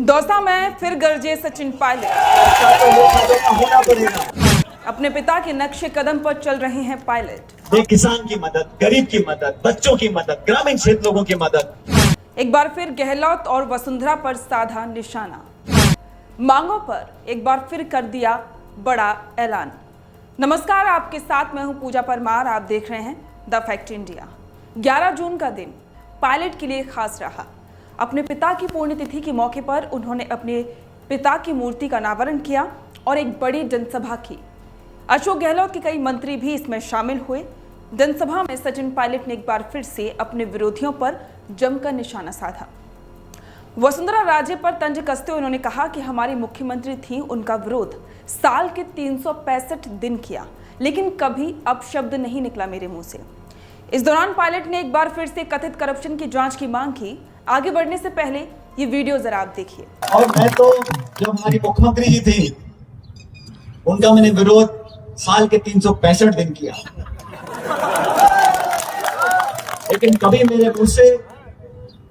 दौसा में फिर गरजे सचिन पायलट। अपने पिता के नक्शे कदम पर चल रहे हैं पायलट। ये किसान की मदद, गरीब की मदद, बच्चों की मदद, ग्रामीण क्षेत्र लोगों की मदद। एक बार फिर गहलोत और वसुंधरा पर साधा निशाना। मांगों पर एक बार फिर कर दिया बड़ा ऐलान। नमस्कार, आपके साथ मैं हूं पूजा परमार। आप देख रहे हैं द फैक्ट इंडिया। 11 जून का दिन पायलट के लिए खास रहा। अपने पिता की पुण्यतिथि के मौके पर उन्होंने अपने पिता की मूर्ति का अनावरण किया और एक बड़ी जनसभा की। अशोक गहलोत के कई मंत्री भी इसमें शामिल हुए। जनसभा में सचिन पायलट ने एक बार फिर से अपने विरोधियों पर जमकर निशाना साधा। वसुंधरा राजे पर तंज कसते हुए उन्होंने कहा कि हमारी मुख्यमंत्री थी, उनका विरोध साल के 365 दिन किया, लेकिन कभी अपशब्द नहीं निकला मेरे मुंह से। इस दौरान पायलट ने एक बार फिर से कथित करप्शन की जांच की मांग की। आगे बढ़ने से पहले ये वीडियो जरा आप देखिए। और मैं तो जब हमारी मुख्यमंत्री जी थी, उनका मैंने विरोध साल के 365 दिन किया, लेकिन कभी मेरे मुंह से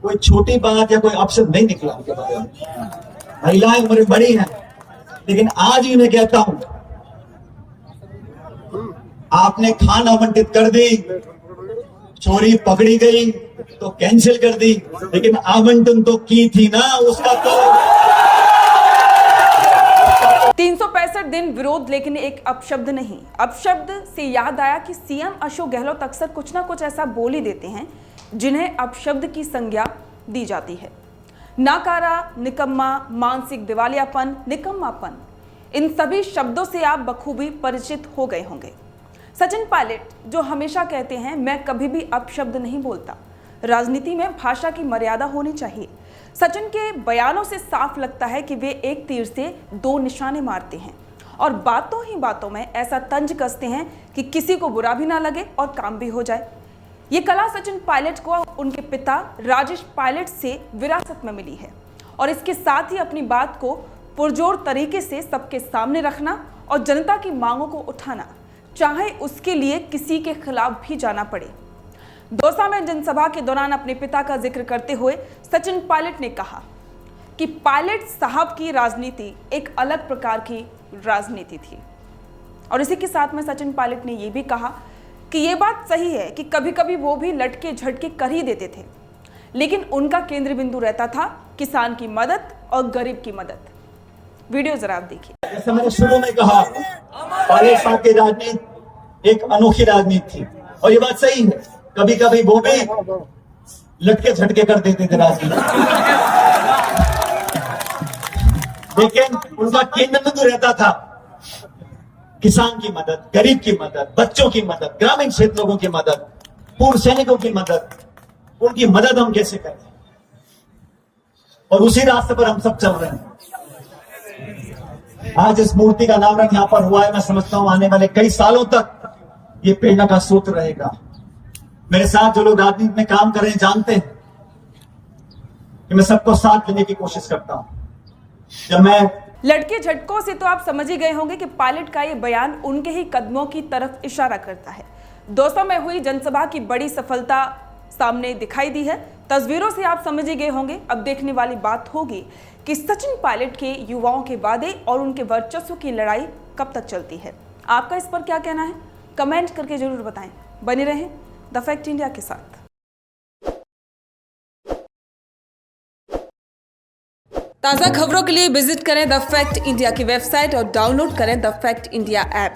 कोई छोटी बात या कोई अपशब्द नहीं निकला उनके बारे में। महिलाएं उम्र बड़ी हैं, लेकिन आज भी मैं कहता हूं, आपने खान आवंटित कर दी, चोरी पकड़ी गई तो कैंसिल कर दी, लेकिन आवंटन तो की थी ना उसका। तो 365 दिन विरोध, लेकिन एक अपशब्द नहीं। अपशब्द से याद आया कि सीएम अशोक गहलोत अक्सर कुछ ना कुछ ऐसा बोल ही देते हैं जिन्हें अपशब्द की संज्ञा दी जाती है। नाकारा, निकम्मा, मानसिक दिवालियापन, निकम्मापन, इन सभी शब्दों से आप बखूबी परिचित हो गए होंगे। सचिन पायलट जो हमेशा कहते हैं, मैं कभी भी अपशब्द नहीं बोलता, राजनीति में भाषा की मर्यादा होनी चाहिए। सचिन के बयानों से साफ लगता है कि वे एक तीर से दो निशाने मारते हैं और बातों ही बातों में ऐसा तंज कसते हैं कि किसी को बुरा भी ना लगे और काम भी हो जाए। ये कला सचिन पायलट को उनके पिता राजेश पायलट से विरासत में मिली है और इसके साथ ही अपनी बात को पुरजोर तरीके से सबके सामने रखना और जनता की मांगों को उठाना, चाहे उसके लिए किसी के खिलाफ भी जाना पड़े। दौसा में जनसभा के दौरान अपने पिता का जिक्र करते हुए सचिन पायलट ने कहा कि पायलट साहब की राजनीति एक अलग प्रकार की राजनीति थी। और इसी के साथ में सचिन पायलट ने यह भी कहा कि यह बात सही है कि कभी कभी वो भी लटके झटके कर ही देते थे, लेकिन उनका केंद्र बिंदु रहता था किसान की मदद और गरीब की मदद। वीडियो जरा आप देखिए। जैसे मैंने शुरू में कहा, पायलट साहब की राजनीति एक अनोखी राजनीति थी और ये बात सही है। कभी कभी वो भी लटके झटके कर देते थे राजनीति, लेकिन उनका केंद्र बिंदु रहता था किसान की मदद, गरीब की मदद, बच्चों की मदद, ग्रामीण क्षेत्र लोगों की मदद, पूर्व सैनिकों की मदद। उनकी मदद हम कैसे करें, और उसी रास्ते पर हम सब चल रहे हैं। आज इस मूर्ति का अनावरण यहां पर हुआ है। मैं समझता हूं आने वाले कई सालों तक ये प्रेरणा का सूत्र रहेगा। मेरे साथ जो लोग राजनीति में काम कर रहे हैं जानते हैं कि मैं सबको साथ लेने की कोशिश करता हूं। जब मैं लटके झटकों से तो आप समझ ही गए होंगे कि पायलट का ये बयान उनके ही कदमों की तरफ इशारा करता है। दौसा में हुई जनसभा की बड़ी सफलता सामने दिखाई दी है। तस्वीरों से आप समझ ही गए होंगे। अब देखने वाली बात होगी कि सचिन पायलट के युवाओं के वादे और उनके वर्चस्व की लड़ाई कब तक चलती है। आपका इस पर क्या कहना है, कमेंट करके जरूर बताएं। बने रहें द फैक्ट इंडिया के साथ। ताज़ा खबरों के लिए विजिट करें द फैक्ट इंडिया की वेबसाइट और डाउनलोड करें द फैक्ट इंडिया ऐप।